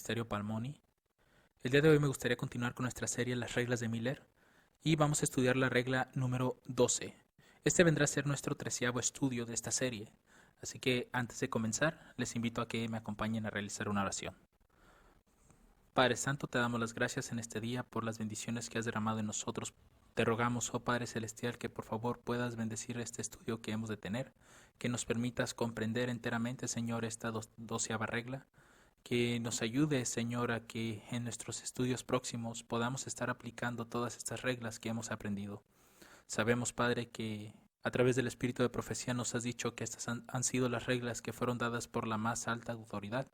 Ministerio Palmoni. El día de hoy me gustaría continuar con nuestra serie Las reglas de Miller y vamos a estudiar la regla número 12. Este vendrá a ser nuestro 13º estudio de esta serie, así que antes de comenzar les invito a que me acompañen a realizar una oración. Padre Santo, te damos las gracias en este día por las bendiciones que has derramado en nosotros. Te rogamos, oh Padre Celestial, que por favor puedas bendecir este estudio que hemos de tener, que nos permitas comprender enteramente, Señor, esta 12ª regla, que nos ayude, Señor, a que en nuestros estudios próximos podamos estar aplicando todas estas reglas que hemos aprendido. Sabemos, Padre, que a través del espíritu de profecía nos has dicho que estas han sido las reglas que fueron dadas por la más alta autoridad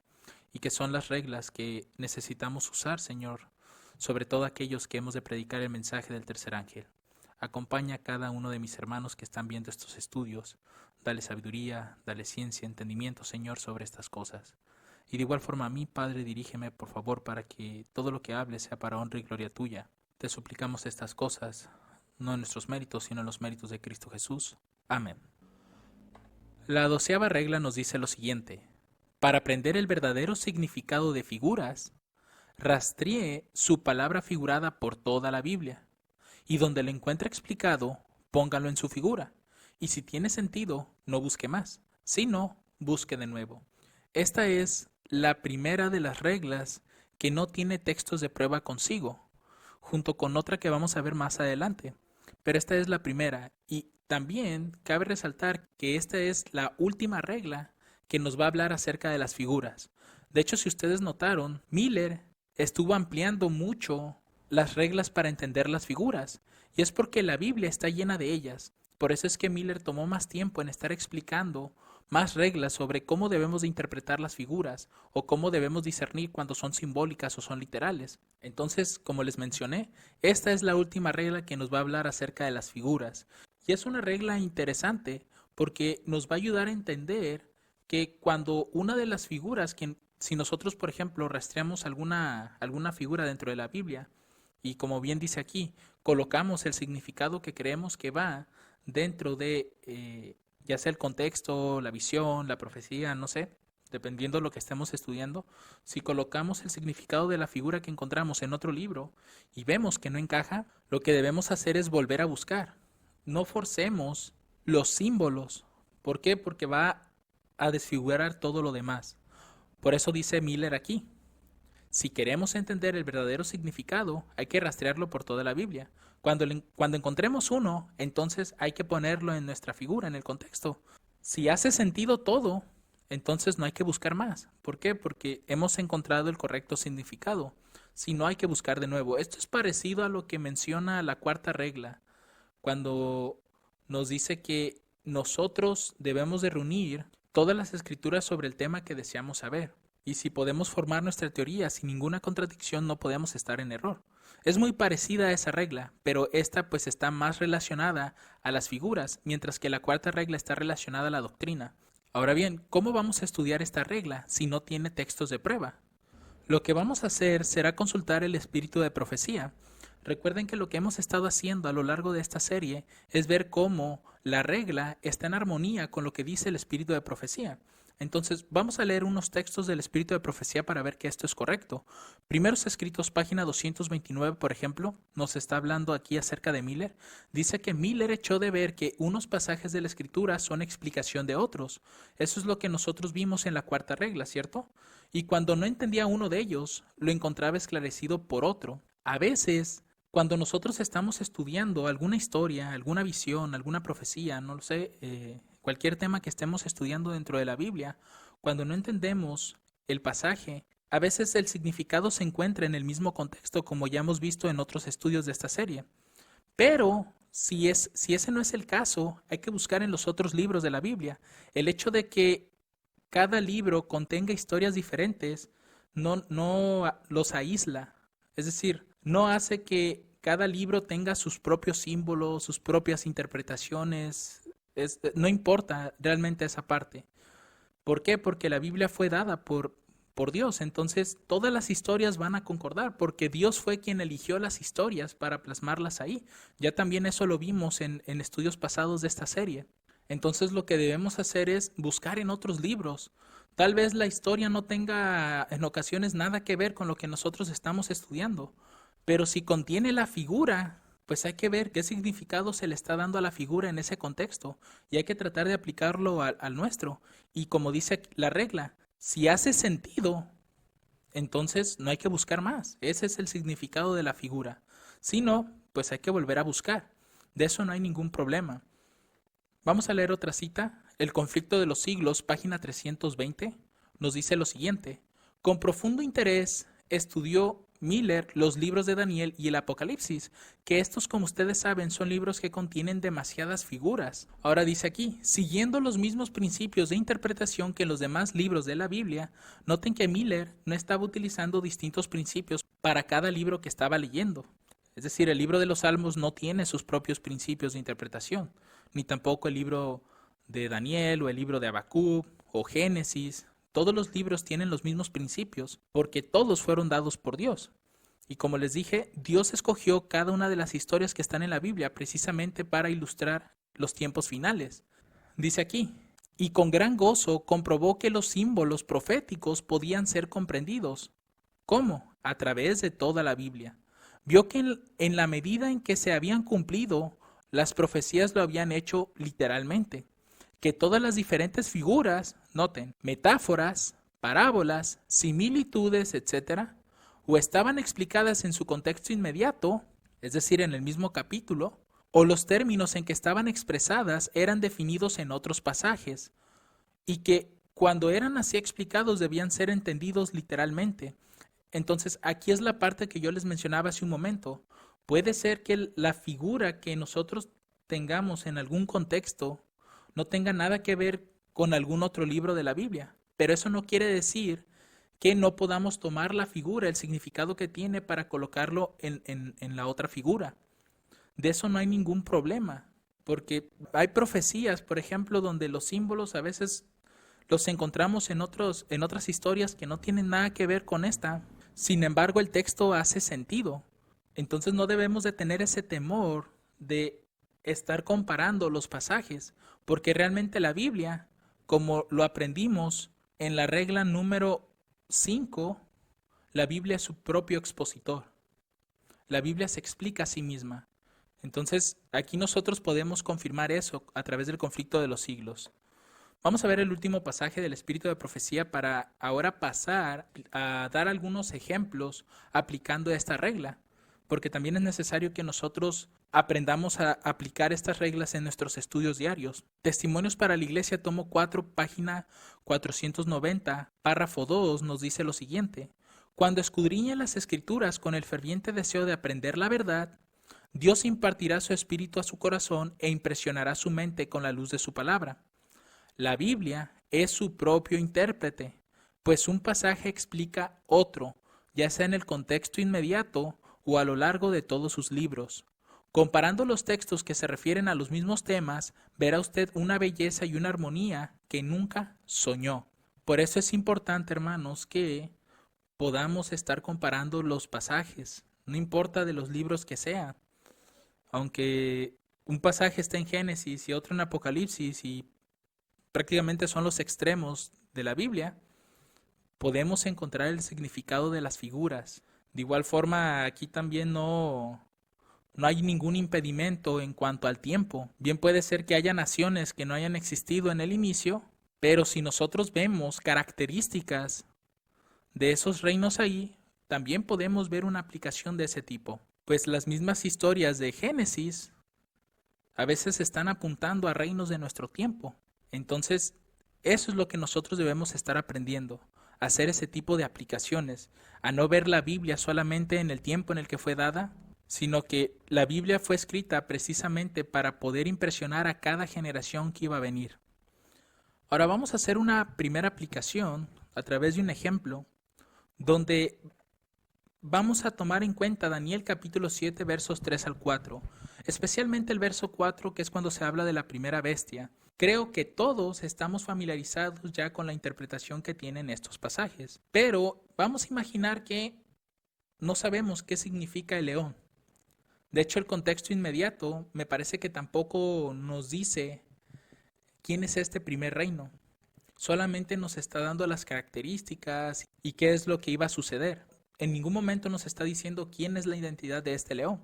y que son las reglas que necesitamos usar, Señor, sobre todo aquellos que hemos de predicar el mensaje del tercer ángel. Acompaña a cada uno de mis hermanos que están viendo estos estudios. Dale sabiduría, dale ciencia, entendimiento, Señor, sobre estas cosas. Y de igual forma a mí, Padre, dirígeme, por favor, para que todo lo que hable sea para honra y gloria tuya. Te suplicamos estas cosas, no en nuestros méritos, sino en los méritos de Cristo Jesús. Amén. La 12ª regla nos dice lo siguiente: para aprender el verdadero significado de figuras, rastree su palabra figurada por toda la Biblia, y donde lo encuentre explicado, póngalo en su figura, y si tiene sentido, no busque más, si no, busque de nuevo. Esta es la primera de las reglas que no tiene textos de prueba consigo, junto con otra que vamos a ver más adelante. Pero esta es la primera, y también cabe resaltar que esta es la última regla que nos va a hablar acerca de las figuras. De hecho, si ustedes notaron, Miller estuvo ampliando mucho las reglas para entender las figuras, y es porque la Biblia está llena de ellas. Por eso es que Miller tomó más tiempo en estar explicando más reglas sobre cómo debemos de interpretar las figuras o cómo debemos discernir cuando son simbólicas o son literales. Entonces, como les mencioné, esta es la última regla que nos va a hablar acerca de las figuras. Y es una regla interesante porque nos va a ayudar a entender que cuando una de las figuras, si nosotros, por ejemplo, rastreamos alguna figura dentro de la Biblia y como bien dice aquí, colocamos el significado que creemos que va dentro de ya sea el contexto, la visión, la profecía, no sé, dependiendo de lo que estemos estudiando, si colocamos el significado de la figura que encontramos en otro libro y vemos que no encaja, lo que debemos hacer es volver a buscar. No forcemos los símbolos. ¿Por qué? Porque va a desfigurar todo lo demás. Por eso dice Miller aquí: si queremos entender el verdadero significado, hay que rastrearlo por toda la Biblia. Cuando encontremos uno, entonces hay que ponerlo en nuestra figura, en el contexto. Si hace sentido todo, entonces no hay que buscar más. ¿Por qué? Porque hemos encontrado el correcto significado. Si no, hay que buscar de nuevo. Esto es parecido a lo que menciona la 4ª regla, cuando nos dice que nosotros debemos de reunir todas las escrituras sobre el tema que deseamos saber. Y si podemos formar nuestra teoría sin ninguna contradicción, no podemos estar en error. Es muy parecida a esa regla, pero esta pues está más relacionada a las figuras, mientras que la 4ª regla está relacionada a la doctrina. Ahora bien, ¿cómo vamos a estudiar esta regla si no tiene textos de prueba? Lo que vamos a hacer será consultar el espíritu de profecía. Recuerden que lo que hemos estado haciendo a lo largo de esta serie es ver cómo la regla está en armonía con lo que dice el espíritu de profecía. Entonces vamos a leer unos textos del espíritu de profecía para ver que esto es correcto. Primeros Escritos, página 229, por ejemplo, nos está hablando aquí acerca de Miller. Dice que Miller echó de ver que unos pasajes de la escritura son explicación de otros. Eso es lo que nosotros vimos en la 4ª regla, ¿cierto? Y cuando no entendía uno de ellos, lo encontraba esclarecido por otro. A veces, cuando nosotros estamos estudiando alguna historia, alguna visión, alguna profecía, no lo sé, cualquier tema que estemos estudiando dentro de la Biblia, cuando no entendemos el pasaje, a veces el significado se encuentra en el mismo contexto, como ya hemos visto en otros estudios de esta serie. Pero si ese no es el caso, hay que buscar en los otros libros de la Biblia. El hecho de que cada libro contenga historias diferentes no los aísla. Es decir, no hace que cada libro tenga sus propios símbolos, sus propias interpretaciones. No importa realmente esa parte. ¿Por qué? Porque la Biblia fue dada por Dios. Entonces, todas las historias van a concordar, porque Dios fue quien eligió las historias para plasmarlas ahí. Ya también eso lo vimos en estudios pasados de esta serie. Entonces lo que debemos hacer es buscar en otros libros. Tal vez la historia no tenga en ocasiones nada que ver con lo que nosotros estamos estudiando, pero si contiene la figura, pues hay que ver qué significado se le está dando a la figura en ese contexto y hay que tratar de aplicarlo al nuestro. Y como dice la regla, si hace sentido, entonces no hay que buscar más. Ese es el significado de la figura. Si no, pues hay que volver a buscar. De eso no hay ningún problema. Vamos a leer otra cita. El conflicto de los siglos, página 320, nos dice lo siguiente. Con profundo interés estudió Miller los libros de Daniel y el Apocalipsis, que estos, como ustedes saben, son libros que contienen demasiadas figuras. Ahora dice aquí, siguiendo los mismos principios de interpretación que los demás libros de la Biblia, noten que Miller no estaba utilizando distintos principios para cada libro que estaba leyendo. Es decir, el libro de los Salmos no tiene sus propios principios de interpretación, ni tampoco el libro de Daniel o el libro de Habacuc o Génesis. Todos los libros tienen los mismos principios porque todos fueron dados por Dios. Y como les dije, Dios escogió cada una de las historias que están en la Biblia precisamente para ilustrar los tiempos finales. Dice aquí, y con gran gozo comprobó que los símbolos proféticos podían ser comprendidos. ¿Cómo? A través de toda la Biblia. Vio que en la medida en que se habían cumplido, las profecías lo habían hecho literalmente. Que todas las diferentes figuras, noten, metáforas, parábolas, similitudes, etcétera, o estaban explicadas en su contexto inmediato, es decir, en el mismo capítulo, o los términos en que estaban expresadas eran definidos en otros pasajes, y que cuando eran así explicados debían ser entendidos literalmente. Entonces, aquí es la parte que yo les mencionaba hace un momento. Puede ser que la figura que nosotros tengamos en algún contexto no tenga nada que ver con algún otro libro de la Biblia, pero eso no quiere decir que no podamos tomar la figura, el significado que tiene para colocarlo en la otra figura. De eso no hay ningún problema, porque hay profecías, por ejemplo, donde los símbolos a veces los encontramos en otras historias que no tienen nada que ver con esta. Sin embargo, el texto hace sentido. Entonces no debemos de tener ese temor de estar comparando los pasajes, porque realmente la Biblia, como lo aprendimos en la regla número 5, la Biblia es su propio expositor. La Biblia se explica a sí misma. Entonces, aquí nosotros podemos confirmar eso a través del conflicto de los siglos. Vamos a ver el último pasaje del espíritu de profecía para ahora pasar a dar algunos ejemplos aplicando esta regla, porque también es necesario que nosotros aprendamos a aplicar estas reglas en nuestros estudios diarios. Testimonios para la Iglesia, tomo 4, página 490, párrafo 2, nos dice lo siguiente. Cuando escudriñen las Escrituras con el ferviente deseo de aprender la verdad, Dios impartirá su espíritu a su corazón e impresionará su mente con la luz de su palabra. La Biblia es su propio intérprete, pues un pasaje explica otro, ya sea en el contexto inmediato o a lo largo de todos sus libros. Comparando los textos que se refieren a los mismos temas, verá usted una belleza y una armonía que nunca soñó. Por eso es importante, hermanos, que podamos estar comparando los pasajes, no importa de los libros que sea. Aunque un pasaje está en Génesis y otro en Apocalipsis y prácticamente son los extremos de la Biblia, podemos encontrar el significado de las figuras. De igual forma, aquí también no hay ningún impedimento en cuanto al tiempo. Bien puede ser que haya naciones que no hayan existido en el inicio, pero si nosotros vemos características de esos reinos ahí, también podemos ver una aplicación de ese tipo. Pues las mismas historias de Génesis a veces están apuntando a reinos de nuestro tiempo. Entonces, eso es lo que nosotros debemos estar aprendiendo, a hacer ese tipo de aplicaciones, a no ver la Biblia solamente en el tiempo en el que fue dada, sino que la Biblia fue escrita precisamente para poder impresionar a cada generación que iba a venir. Ahora vamos a hacer una primera aplicación a través de un ejemplo donde vamos a tomar en cuenta Daniel capítulo 7 versos 3 al 4, especialmente el verso 4 que es cuando se habla de la primera bestia. Creo que todos estamos familiarizados ya con la interpretación que tienen estos pasajes, pero vamos a imaginar que no sabemos qué significa el león. De hecho, el contexto inmediato me parece que tampoco nos dice quién es este primer reino. Solamente nos está dando las características y qué es lo que iba a suceder. En ningún momento nos está diciendo quién es la identidad de este león.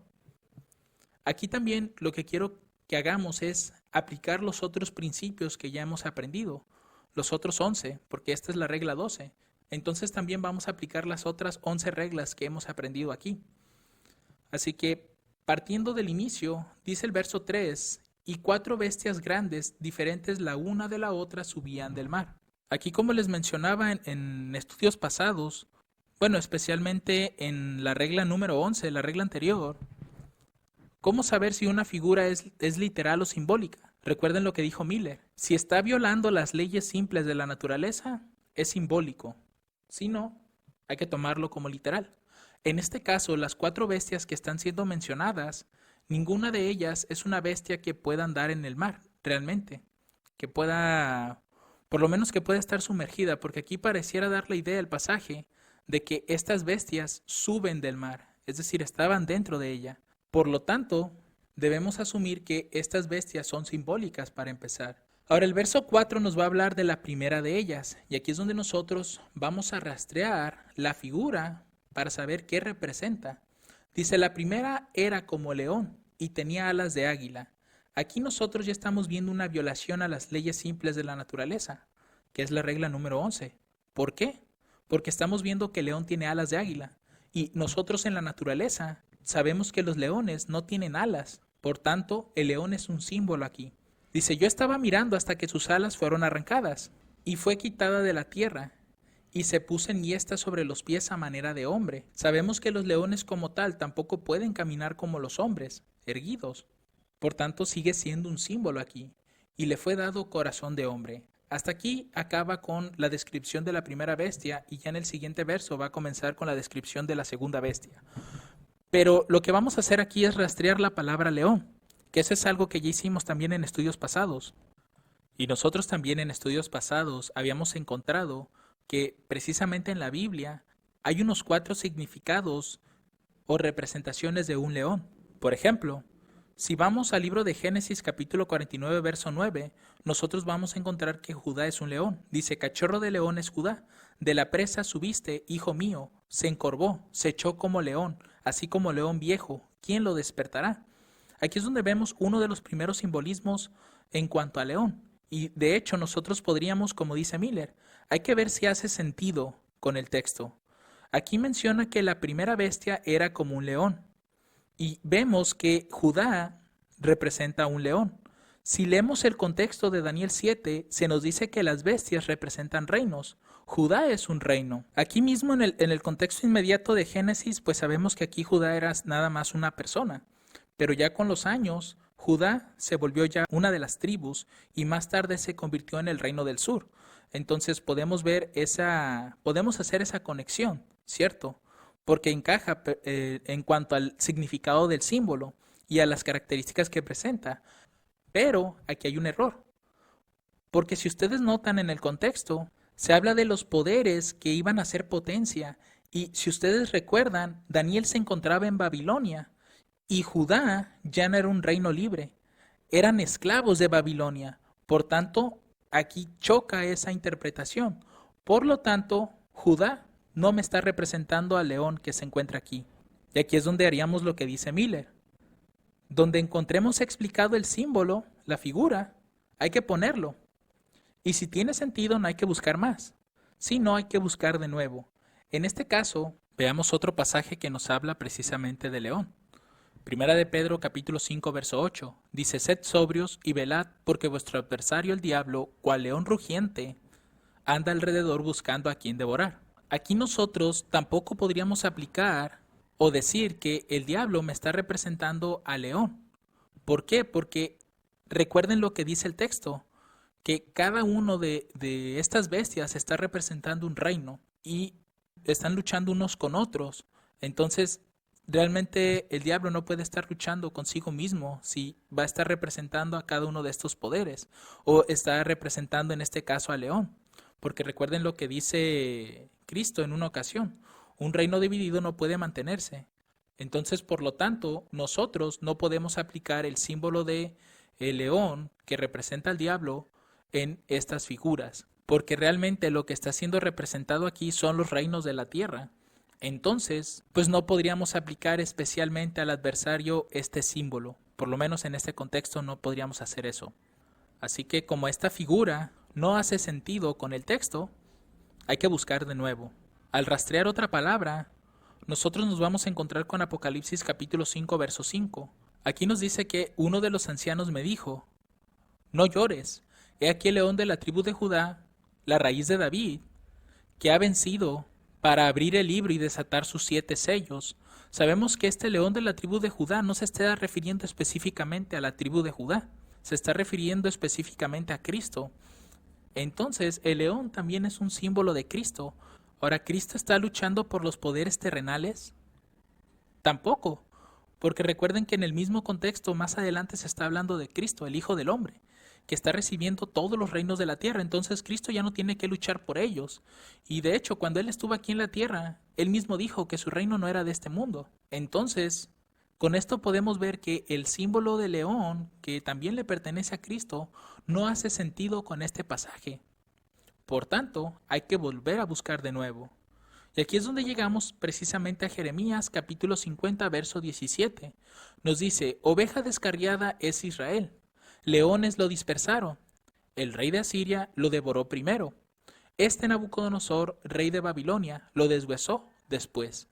Aquí también lo que quiero que hagamos es aplicar los otros principios que ya hemos aprendido, los otros 11, porque esta es la regla 12. Entonces también vamos a aplicar las otras 11 reglas que hemos aprendido aquí. Así que, partiendo del inicio, dice el verso 3, y 4 bestias grandes, diferentes la una de la otra, subían del mar. Aquí, como les mencionaba en estudios pasados, bueno, especialmente en la regla número 11, la regla anterior, ¿cómo saber si una figura es literal o simbólica? Recuerden lo que dijo Miller. Si está violando las leyes simples de la naturaleza, es simbólico. Si no, hay que tomarlo como literal. En este caso, las 4 bestias que están siendo mencionadas, ninguna de ellas es una bestia que pueda andar en el mar, realmente. Que pueda, por lo menos que pueda estar sumergida, porque aquí pareciera dar la idea al pasaje de que estas bestias suben del mar, es decir, estaban dentro de ella. Por lo tanto, debemos asumir que estas bestias son simbólicas para empezar. Ahora el verso 4 nos va a hablar de la primera de ellas, y aquí es donde nosotros vamos a rastrear la figura para saber qué representa. Dice, la primera era como león y tenía alas de águila. Aquí nosotros ya estamos viendo una violación a las leyes simples de la naturaleza, que es la regla número 11. ¿Por qué? Porque estamos viendo que el león tiene alas de águila, y nosotros en la naturaleza sabemos que los leones no tienen alas, por tanto, el león es un símbolo aquí. Dice, yo estaba mirando hasta que sus alas fueron arrancadas, y fue quitada de la tierra, y se puso enhiesta sobre los pies a manera de hombre. Sabemos que los leones como tal tampoco pueden caminar como los hombres, erguidos. Por tanto, sigue siendo un símbolo aquí, y le fue dado corazón de hombre. Hasta aquí acaba con la descripción de la primera bestia, y ya en el siguiente verso va a comenzar con la descripción de la segunda bestia. Pero lo que vamos a hacer aquí es rastrear la palabra león, que eso es algo que ya hicimos también en estudios pasados. Y nosotros también en estudios pasados habíamos encontrado que precisamente en la Biblia hay unos 4 significados o representaciones de un león. Por ejemplo, si vamos al libro de Génesis capítulo 49 verso 9, nosotros vamos a encontrar que Judá es un león. Dice, cachorro de león es Judá, de la presa subiste, hijo mío, se encorvó, se echó como león, así como león viejo, ¿quién lo despertará? Aquí es donde vemos uno de los primeros simbolismos en cuanto a león. Y de hecho nosotros podríamos, como dice Miller, hay que ver si hace sentido con el texto. Aquí menciona que la primera bestia era como un león. Y vemos que Judá representa a un león. Si leemos el contexto de Daniel 7, se nos dice que las bestias representan reinos. Judá es un reino. Aquí mismo en el contexto inmediato de Génesis, pues sabemos que aquí Judá era nada más una persona. Pero ya con los años, Judá se volvió ya una de las tribus y más tarde se convirtió en el reino del sur. Entonces podemos hacer esa conexión, ¿cierto? Porque encaja en cuanto al significado del símbolo y a las características que presenta. Pero aquí hay un error, porque si ustedes notan en el contexto, se habla de los poderes que iban a ser potencia, y si ustedes recuerdan, Daniel se encontraba en Babilonia, y Judá ya no era un reino libre, eran esclavos de Babilonia. Por tanto, aquí choca esa interpretación. Por lo tanto, Judá no me está representando al león que se encuentra aquí. Y aquí es donde haríamos lo que dice Miller. Donde encontremos explicado el símbolo, la figura, hay que ponerlo. Y si tiene sentido, no hay que buscar más. Si no, hay que buscar de nuevo. En este caso, veamos otro pasaje que nos habla precisamente de león. Primera de Pedro capítulo 5 verso 8 dice, sed sobrios y velad, porque vuestro adversario el diablo, cual león rugiente, anda alrededor buscando a quien devorar. Aquí nosotros tampoco podríamos aplicar o decir que el diablo me está representando al león. ¿Por qué? Porque recuerden lo que dice el texto, que cada uno de estas bestias está representando un reino y están luchando unos con otros. Entonces, realmente el diablo no puede estar luchando consigo mismo si va a estar representando a cada uno de estos poderes o está representando en este caso al león. Porque recuerden lo que dice Cristo en una ocasión, un reino dividido no puede mantenerse. Entonces, por lo tanto, nosotros no podemos aplicar el símbolo de el león que representa al diablo en estas figuras, porque realmente lo que está siendo representado aquí son los reinos de la tierra. Entonces, pues no podríamos aplicar especialmente al adversario este símbolo. Por lo menos en este contexto no podríamos hacer eso. Así que como esta figura no hace sentido con el texto, hay que buscar de nuevo. Al rastrear otra palabra, nosotros nos vamos a encontrar con Apocalipsis capítulo 5, verso 5. Aquí nos dice que uno de los ancianos me dijo, no llores, he aquí el león de la tribu de Judá, la raíz de David, que ha vencido para abrir el libro y desatar sus 7 sellos. Sabemos que este león de la tribu de Judá no se está refiriendo específicamente a la tribu de Judá, se está refiriendo específicamente a Cristo. Entonces, el león también es un símbolo de Cristo. Ahora, ¿Cristo está luchando por los poderes terrenales? Tampoco, porque recuerden que en el mismo contexto más adelante se está hablando de Cristo, el Hijo del Hombre, que está recibiendo todos los reinos de la tierra. Entonces Cristo ya no tiene que luchar por ellos. Y de hecho, cuando Él estuvo aquí en la tierra, Él mismo dijo que su reino no era de este mundo. Entonces, con esto podemos ver que el símbolo de león, que también le pertenece a Cristo, no hace sentido con este pasaje. Por tanto, hay que volver a buscar de nuevo. Y aquí es donde llegamos precisamente a Jeremías capítulo 50, verso 17. Nos dice, oveja descarriada es Israel, leones lo dispersaron, el rey de Asiria lo devoró primero, este Nabucodonosor, rey de Babilonia, lo deshuesó después.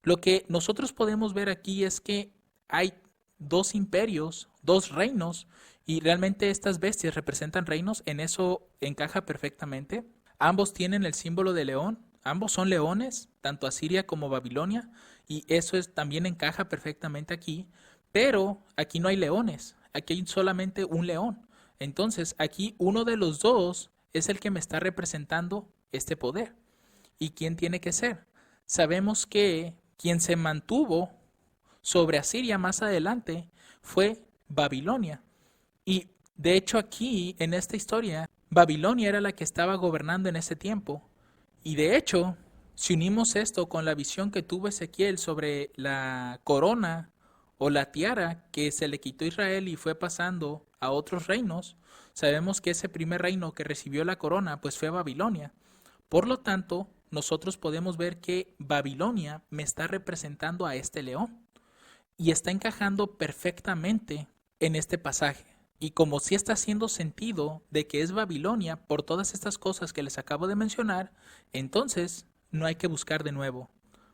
Lo que nosotros podemos ver aquí es que hay 2 imperios, 2 reinos, y realmente estas bestias representan reinos, en eso encaja perfectamente. Ambos tienen el símbolo de león, ambos son leones, tanto Asiria como Babilonia, y eso también encaja perfectamente aquí, pero aquí no hay leones, aquí hay solamente un león. Entonces aquí uno de los dos es el que me está representando este poder. ¿Y quién tiene que ser? Sabemos que quien se mantuvo sobre Asiria más adelante fue Babilonia. Y de hecho aquí, en esta historia, Babilonia era la que estaba gobernando en ese tiempo. Y de hecho, si unimos esto con la visión que tuvo Ezequiel sobre la corona o la tiara que se le quitó a Israel y fue pasando a otros reinos, sabemos que ese primer reino que recibió la corona pues fue Babilonia. Por lo tanto, nosotros podemos ver que Babilonia me está representando a este león y está encajando perfectamente en este pasaje. Y como sí está haciendo sentido de que es Babilonia por todas estas cosas que les acabo de mencionar, entonces no hay que buscar de nuevo.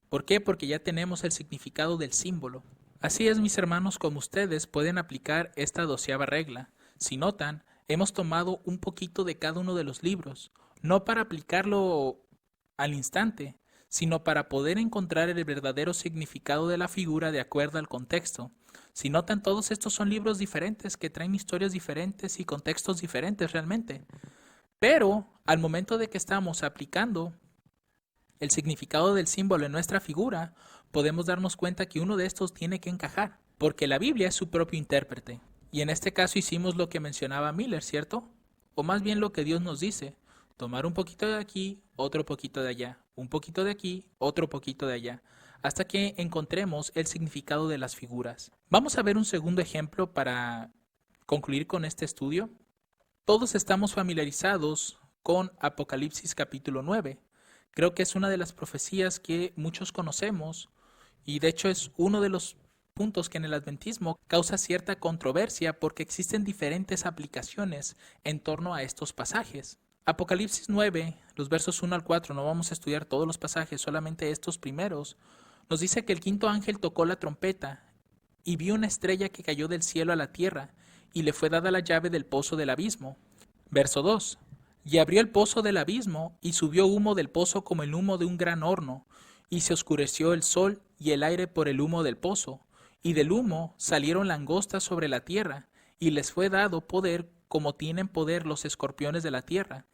¿Por qué? Porque ya tenemos el significado del símbolo. Así es, mis hermanos, como ustedes pueden aplicar esta 12ª regla. Si notan, hemos tomado un poquito de cada uno de los libros, no para aplicarlo al instante, sino para poder encontrar el verdadero significado de la figura de acuerdo al contexto. Si notan, todos estos son libros diferentes que traen historias diferentes y contextos diferentes realmente. Pero al momento de que estamos aplicando el significado del símbolo en nuestra figura, podemos darnos cuenta que uno de estos tiene que encajar, porque la Biblia es su propio intérprete. Y en este caso hicimos lo que mencionaba Miller, ¿cierto? O más bien lo que Dios nos dice, tomar un poquito de aquí, otro poquito de allá, un poquito de aquí, otro poquito de allá, hasta que encontremos el significado de las figuras. Vamos a ver un segundo ejemplo para concluir con este estudio. Todos estamos familiarizados con Apocalipsis capítulo 9. Creo que es una de las profecías que muchos conocemos y de hecho es uno de los puntos que en el adventismo causa cierta controversia porque existen diferentes aplicaciones en torno a estos pasajes. Apocalipsis 9, los versos 1 al 4, no vamos a estudiar todos los pasajes, solamente estos primeros, nos dice que el quinto ángel tocó la trompeta y vio una estrella que cayó del cielo a la tierra y le fue dada la llave del pozo del abismo. Verso 2. Y abrió el pozo del abismo y subió humo del pozo como el humo de un gran horno, y se oscureció el sol y el aire por el humo del pozo, y del humo salieron langostas sobre la tierra, y les fue dado poder como tienen poder los escorpiones de la tierra,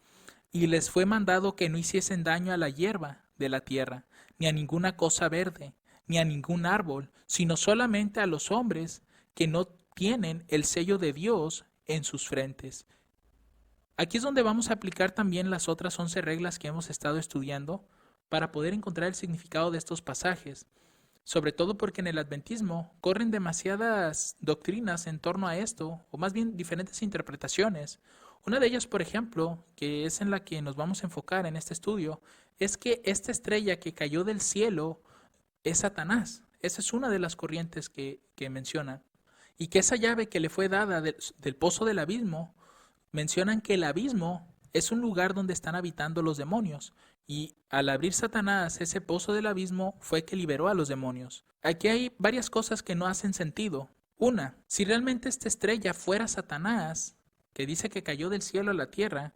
y les fue mandado que no hiciesen daño a la hierba de la tierra, ni a ninguna cosa verde, ni a ningún árbol, sino solamente a los hombres que no tienen el sello de Dios en sus frentes. Aquí es donde vamos a aplicar también las otras 11 reglas que hemos estado estudiando para poder encontrar el significado de estos pasajes, sobre todo porque en el adventismo corren demasiadas doctrinas en torno a esto, o más bien diferentes interpretaciones. Una de ellas, por ejemplo, que es en la que nos vamos a enfocar en este estudio, es que esta estrella que cayó del cielo es Satanás. Esa es una de las corrientes que mencionan. Y que esa llave que le fue dada del pozo del abismo, mencionan que el abismo es un lugar donde están habitando los demonios. Y al abrir Satanás ese pozo del abismo fue que liberó a los demonios. Aquí hay varias cosas que no hacen sentido. Una, si realmente esta estrella fuera Satanás, que dice que cayó del cielo a la tierra,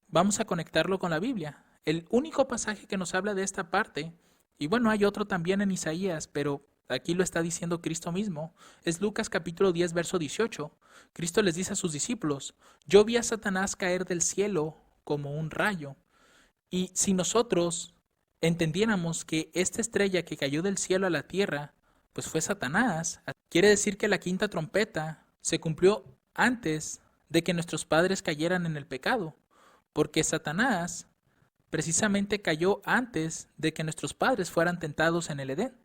vamos a conectarlo con la Biblia. El único pasaje que nos habla de esta parte, y bueno, hay otro también en Isaías, pero aquí lo está diciendo Cristo mismo, es Lucas capítulo 10, verso 18. Cristo les dice a sus discípulos, yo vi a Satanás caer del cielo como un rayo. Y si nosotros entendiéramos que esta estrella que cayó del cielo a la tierra, pues fue Satanás, quiere decir que la quinta trompeta se cumplió antes de que nuestros padres cayeran en el pecado, porque Satanás precisamente cayó antes de que nuestros padres fueran tentados en el Edén.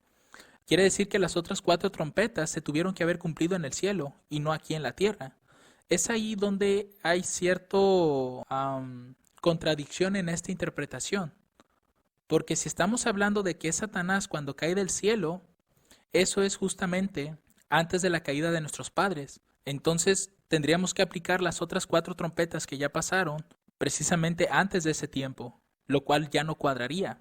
Quiere decir que las otras 4 trompetas se tuvieron que haber cumplido en el cielo y no aquí en la tierra. Es ahí donde hay cierto contradicción en esta interpretación. Porque si estamos hablando de que es Satanás cuando cae del cielo, eso es justamente antes de la caída de nuestros padres. Entonces tendríamos que aplicar las otras 4 trompetas que ya pasaron precisamente antes de ese tiempo, lo cual ya no cuadraría.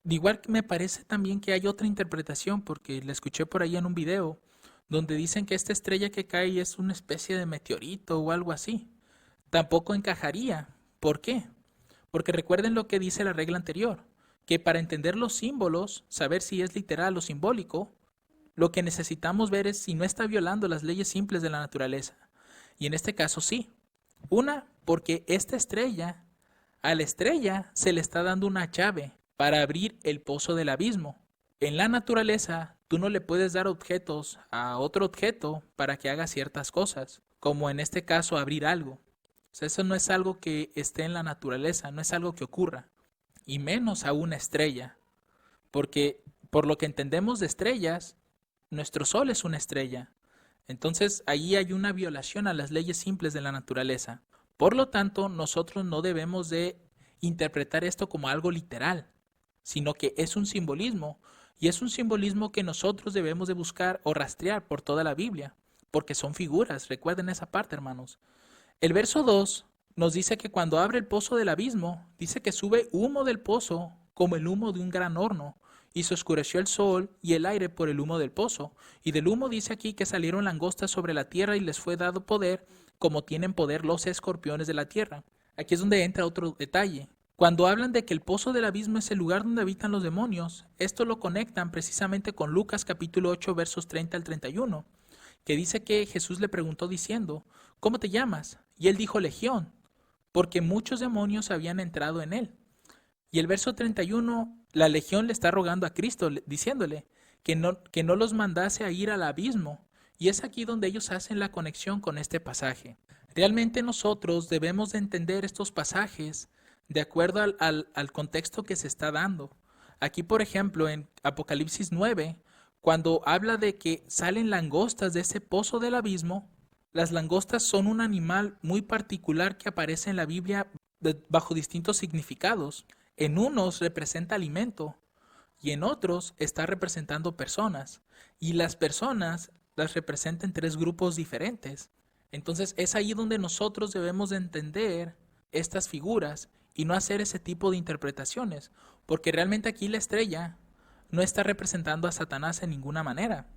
Igual que me parece también que hay otra interpretación, porque la escuché por ahí en un video, donde dicen que esta estrella que cae es una especie de meteorito o algo así. Tampoco encajaría. ¿Por qué? Porque recuerden lo que dice la regla anterior, que para entender los símbolos, saber si es literal o simbólico, lo que necesitamos ver es si no está violando las leyes simples de la naturaleza. Y en este caso sí. Una, porque esta estrella, a la estrella se le está dando una llave para abrir el pozo del abismo. En la naturaleza, tú no le puedes dar objetos a otro objeto para que haga ciertas cosas, como en este caso abrir algo. O sea, eso no es algo que esté en la naturaleza, no es algo que ocurra, y menos a una estrella, porque por lo que entendemos de estrellas, nuestro Sol es una estrella. Entonces, ahí hay una violación a las leyes simples de la naturaleza. Por lo tanto, nosotros no debemos de interpretar esto como algo literal, sino que es un simbolismo, y es un simbolismo que nosotros debemos de buscar o rastrear por toda la Biblia, porque son figuras, recuerden esa parte, hermanos. El verso 2 nos dice que cuando abre el pozo del abismo, dice que sube humo del pozo como el humo de un gran horno, y se oscureció el sol y el aire por el humo del pozo. Y del humo dice aquí que salieron langostas sobre la tierra y les fue dado poder, como tienen poder los escorpiones de la tierra. Aquí es donde entra otro detalle. Cuando hablan de que el pozo del abismo es el lugar donde habitan los demonios, esto lo conectan precisamente con Lucas capítulo 8 versos 30 al 31, que dice que Jesús le preguntó diciendo, ¿cómo te llamas? Y él dijo Legión, porque muchos demonios habían entrado en él. Y el verso 31, la legión le está rogando a Cristo, diciéndole que no los mandase a ir al abismo. Y es aquí donde ellos hacen la conexión con este pasaje. Realmente nosotros debemos de entender estos pasajes de acuerdo al contexto que se está dando. Aquí, por ejemplo, en Apocalipsis 9, cuando habla de que salen langostas de ese pozo del abismo, las langostas son un animal muy particular que aparece en la Biblia bajo distintos significados. En unos representa alimento y en otros está representando personas. Y las personas las representa en 3 grupos diferentes. Entonces es ahí donde nosotros debemos de entender estas figuras y no hacer ese tipo de interpretaciones, porque realmente aquí la estrella no está representando a Satanás en ninguna manera.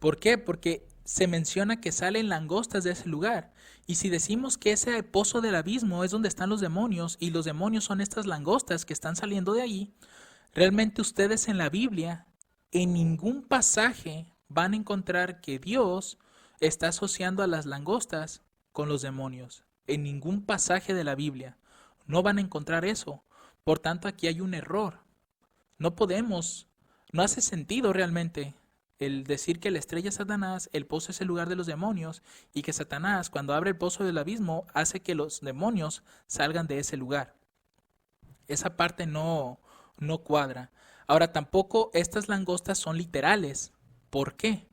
¿Por qué? Porque se menciona que salen langostas de ese lugar. Y si decimos que ese pozo del abismo es donde están los demonios y los demonios son estas langostas que están saliendo de ahí, realmente ustedes en la Biblia, en ningún pasaje van a encontrar que Dios está asociando a las langostas con los demonios. En ningún pasaje de la Biblia. No van a encontrar eso. Por tanto, aquí hay un error. No podemos, no hace sentido realmente el decir que la estrella es Satanás, el pozo es el lugar de los demonios, y que Satanás, cuando abre el pozo del abismo, hace que los demonios salgan de ese lugar. Esa parte no cuadra. Ahora, tampoco estas langostas son literales. ¿Por qué?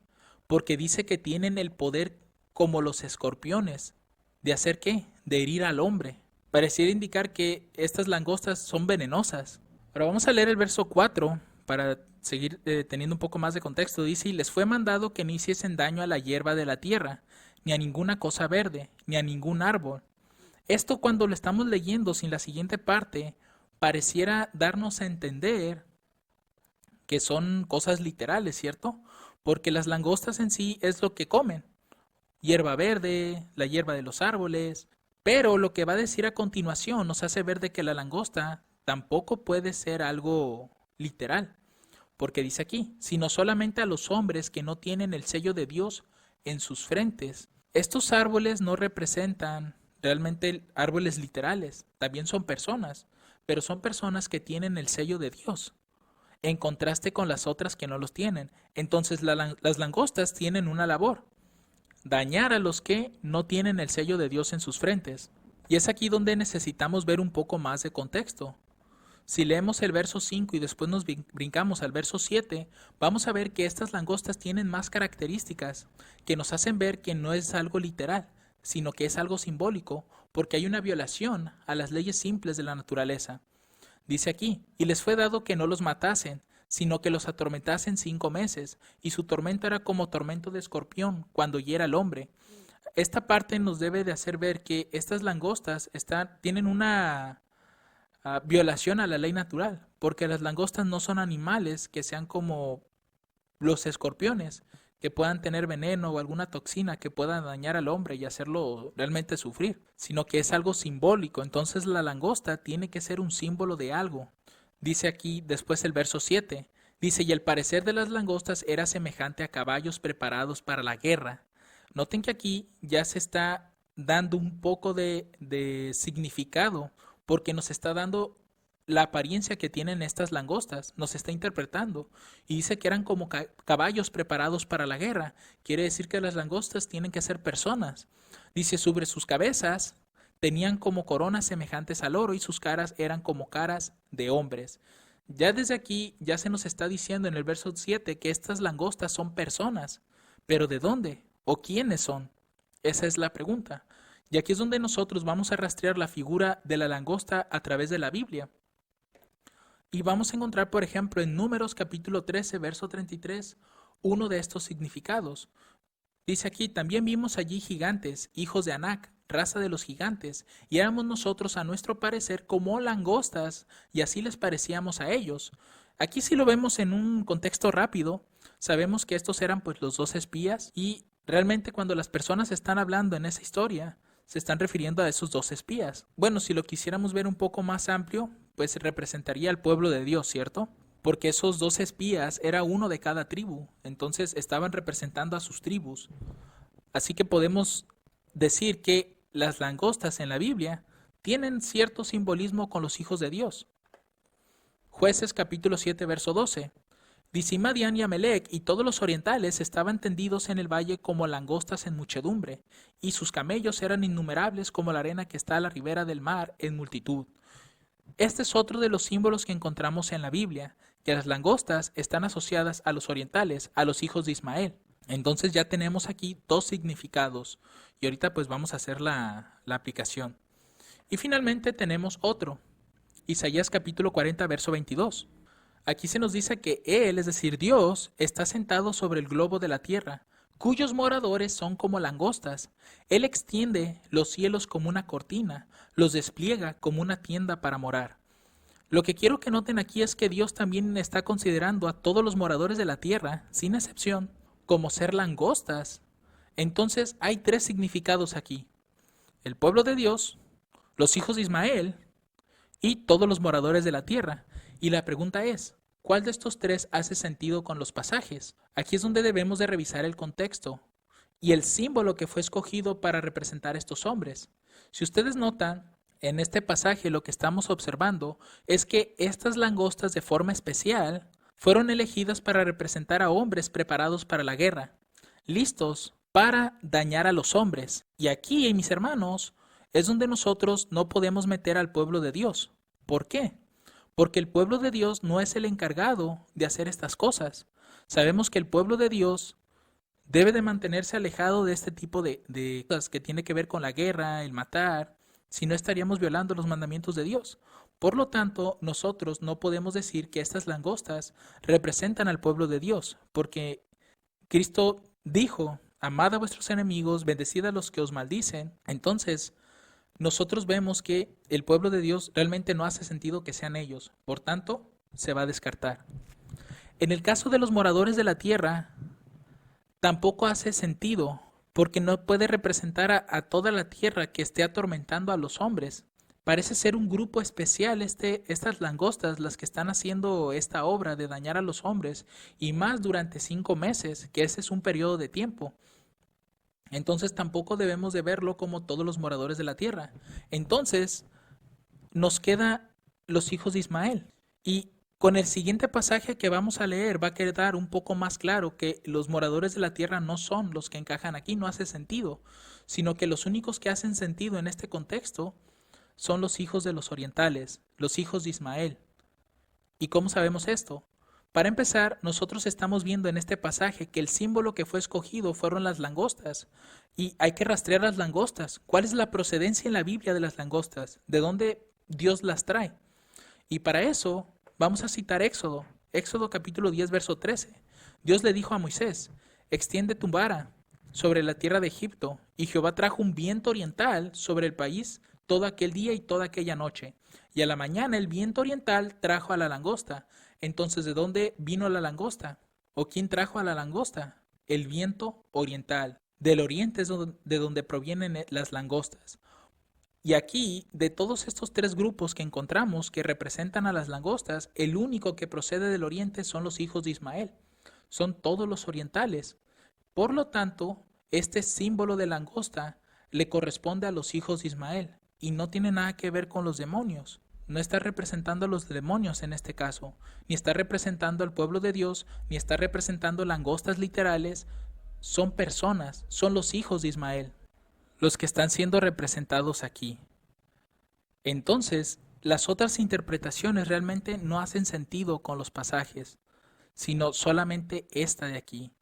Porque dice que tienen el poder como los escorpiones. ¿De hacer qué? de herir al hombre. Pareciera indicar que estas langostas son venenosas. Ahora vamos a leer el verso 4 para seguir teniendo un poco más de contexto. Dice, y les fue mandado que no hiciesen daño a la hierba de la tierra, ni a ninguna cosa verde, ni a ningún árbol. Esto cuando lo estamos leyendo sin la siguiente parte, pareciera darnos a entender que son cosas literales, ¿cierto? Porque las langostas en sí es lo que comen. Hierba verde, la hierba de los árboles. Pero lo que va a decir a continuación nos hace ver de que la langosta tampoco puede ser algo literal. Porque dice aquí, sino solamente a los hombres que no tienen el sello de Dios en sus frentes. Estos árboles no representan realmente árboles literales, también son personas, pero son personas que tienen el sello de Dios, en contraste con las otras que no los tienen. Entonces las langostas tienen una labor, dañar a los que no tienen el sello de Dios en sus frentes. Y es aquí donde necesitamos ver un poco más de contexto. Si leemos el verso 5 y después nos brincamos al verso 7, vamos a ver que estas langostas tienen más características que nos hacen ver que no es algo literal, sino que es algo simbólico, porque hay una violación a las leyes simples de la naturaleza. Dice aquí, y les fue dado que no los matasen, sino que los atormentasen 5 meses, y su tormento era como tormento de escorpión cuando hiera al hombre. Esta parte nos debe de hacer ver que estas langostas tienen una violación a la ley natural, porque las langostas no son animales que sean como los escorpiones, que puedan tener veneno o alguna toxina que pueda dañar al hombre y hacerlo realmente sufrir, sino que es algo simbólico. Entonces la langosta tiene que ser un símbolo de algo. Dice aquí después el verso 7, dice, y el parecer de las langostas era semejante a caballos preparados para la guerra. Noten que aquí ya se está dando un poco de significado, porque nos está dando la apariencia que tienen estas langostas, nos está interpretando. Y dice que eran como caballos preparados para la guerra. Quiere decir que las langostas tienen que ser personas. Dice, sobre sus cabezas tenían como coronas semejantes al oro y sus caras eran como caras de hombres. Ya desde aquí ya se nos está diciendo en el verso 7 que estas langostas son personas. ¿Pero de dónde? ¿O quiénes son? Esa es la pregunta. Y aquí es donde nosotros vamos a rastrear la figura de la langosta a través de la Biblia. Y vamos a encontrar, por ejemplo, en Números capítulo 13, verso 33, uno de estos significados. Dice aquí, también vimos allí gigantes, hijos de Anac, raza de los gigantes, y éramos nosotros a nuestro parecer como langostas, y así les parecíamos a ellos. Aquí si lo vemos en un contexto rápido, sabemos que estos eran pues los 2 espías, y realmente cuando las personas están hablando en esa historia, se están refiriendo a esos 2 espías. Bueno, si lo quisiéramos ver un poco más amplio, pues representaría al pueblo de Dios, ¿cierto? Porque esos 2 espías era uno de cada tribu, entonces estaban representando a sus tribus. Así que podemos decir que las langostas en la Biblia tienen cierto simbolismo con los hijos de Dios. Jueces capítulo 7, verso 12. Dice, Madián y Amelec y todos los orientales estaban tendidos en el valle como langostas en muchedumbre, y sus camellos eran innumerables como la arena que está a la ribera del mar en multitud. Este es otro de los símbolos que encontramos en la Biblia, que las langostas están asociadas a los orientales, a los hijos de Ismael. Entonces ya tenemos aquí 2 significados, y ahorita pues vamos a hacer la aplicación. Y finalmente tenemos otro, Isaías capítulo 40, verso 22. Aquí se nos dice que Él, es decir, Dios, está sentado sobre el globo de la tierra, cuyos moradores son como langostas. Él extiende los cielos como una cortina, los despliega como una tienda para morar. Lo que quiero que noten aquí es que Dios también está considerando a todos los moradores de la tierra, sin excepción, como ser langostas. Entonces hay 3 significados aquí: el pueblo de Dios, los hijos de Ismael y todos los moradores de la tierra. Y la pregunta es, ¿cuál de estos 3 hace sentido con los pasajes? Aquí es donde debemos de revisar el contexto y el símbolo que fue escogido para representar a estos hombres. Si ustedes notan, en este pasaje lo que estamos observando es que estas langostas de forma especial fueron elegidas para representar a hombres preparados para la guerra, listos para dañar a los hombres. Y aquí, mis hermanos, es donde nosotros no podemos meter al pueblo de Dios. ¿Por qué? Porque el pueblo de Dios no es el encargado de hacer estas cosas. Sabemos que el pueblo de Dios debe de mantenerse alejado de este tipo de cosas que tiene que ver con la guerra, el matar, si no estaríamos violando los mandamientos de Dios. Por lo tanto, nosotros no podemos decir que estas langostas representan al pueblo de Dios, porque Cristo dijo, amad a vuestros enemigos, bendecid a los que os maldicen. Entonces, nosotros vemos que el pueblo de Dios realmente no hace sentido que sean ellos. Por tanto, se va a descartar. En el caso de los moradores de la tierra, tampoco hace sentido, porque no puede representar a toda la tierra que esté atormentando a los hombres. Parece ser un grupo especial estas langostas las que están haciendo esta obra de dañar a los hombres, y más durante 5 meses, que ese es un periodo de tiempo. Entonces tampoco debemos de verlo como todos los moradores de la tierra. Entonces nos queda los hijos de Ismael. Y con el siguiente pasaje que vamos a leer va a quedar un poco más claro que los moradores de la tierra no son los que encajan aquí, no hace sentido, sino que los únicos que hacen sentido en este contexto son los hijos de los orientales, los hijos de Ismael. ¿Y cómo sabemos esto? Para empezar, nosotros estamos viendo en este pasaje que el símbolo que fue escogido fueron las langostas. Y hay que rastrear las langostas. ¿Cuál es la procedencia en la Biblia de las langostas? ¿De dónde Dios las trae? Y para eso vamos a citar Éxodo. Éxodo capítulo 10, verso 13. Dios le dijo a Moisés, extiende tu vara sobre la tierra de Egipto. Y Jehová trajo un viento oriental sobre el país todo aquel día y toda aquella noche. Y a la mañana el viento oriental trajo a la langosta. Entonces, ¿de dónde vino la langosta? ¿O quién trajo a la langosta? El viento oriental. Del oriente es de donde provienen las langostas. Y aquí, de todos estos 3 grupos que encontramos que representan a las langostas, el único que procede del oriente son los hijos de Ismael. Son todos los orientales. Por lo tanto, este símbolo de langosta le corresponde a los hijos de Ismael y no tiene nada que ver con los demonios. No está representando a los demonios en este caso, ni está representando al pueblo de Dios, ni está representando langostas literales. Son personas, son los hijos de Ismael los que están siendo representados aquí. Entonces, las otras interpretaciones realmente no hacen sentido con los pasajes, sino solamente esta de aquí,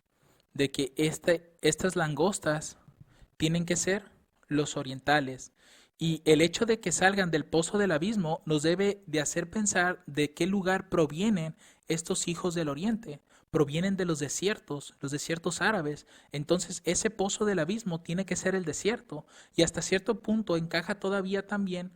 de que estas langostas tienen que ser los orientales. Y el hecho de que salgan del pozo del abismo nos debe de hacer pensar de qué lugar provienen estos hijos del oriente. Provienen de los desiertos árabes. Entonces ese pozo del abismo tiene que ser el desierto. Y hasta cierto punto encaja todavía también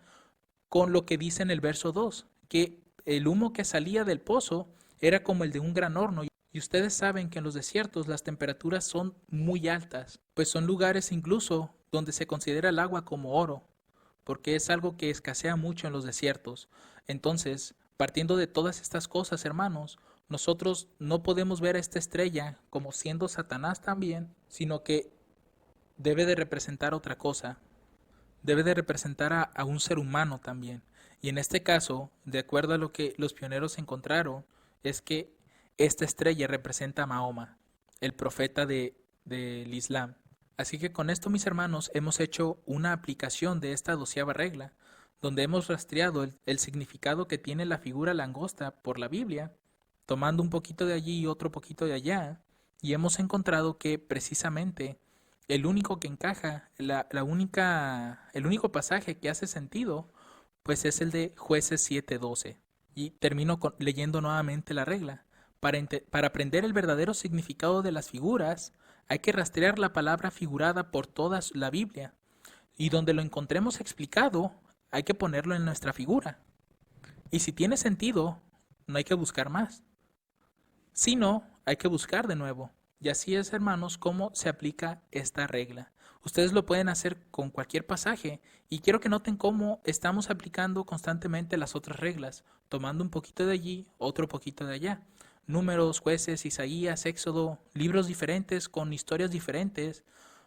con lo que dice en el verso 2, que el humo que salía del pozo era como el de un gran horno. Y ustedes saben que en los desiertos las temperaturas son muy altas, pues son lugares incluso donde se considera el agua como oro, porque es algo que escasea mucho en los desiertos. Entonces, partiendo de todas estas cosas, hermanos, nosotros no podemos ver a esta estrella como siendo Satanás también, sino que debe de representar otra cosa. Debe de representar a un ser humano también. Y en este caso, de acuerdo a lo que los pioneros encontraron, es que esta estrella representa a Mahoma, el profeta del Islam. Así que con esto, mis hermanos, hemos hecho una aplicación de esta 12ª regla, donde hemos rastreado el significado que tiene la figura langosta por la Biblia, tomando un poquito de allí y otro poquito de allá, y hemos encontrado que precisamente el único que encaja, el único pasaje que hace sentido, pues es el de Jueces 7:12. Y termino leyendo nuevamente la regla. Para aprender el verdadero significado de las figuras, hay que rastrear la palabra figurada por toda la Biblia. Y donde lo encontremos explicado, hay que ponerlo en nuestra figura. Y si tiene sentido, no hay que buscar más. Si no, hay que buscar de nuevo. Y así es, hermanos, cómo se aplica esta regla. Ustedes lo pueden hacer con cualquier pasaje y quiero que noten cómo estamos aplicando constantemente las otras reglas, tomando un poquito de allí, otro poquito de allá. Números, Jueces, Isaías, Éxodo, libros diferentes con historias diferentes,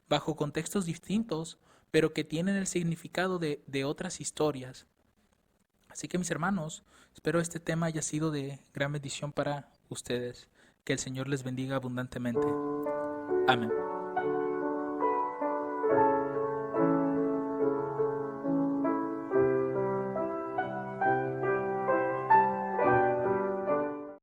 bajo contextos distintos, pero que tienen el significado de otras historias. Así que mis hermanos, espero este tema haya sido de gran bendición para ustedes. Que el Señor les bendiga abundantemente. Amén.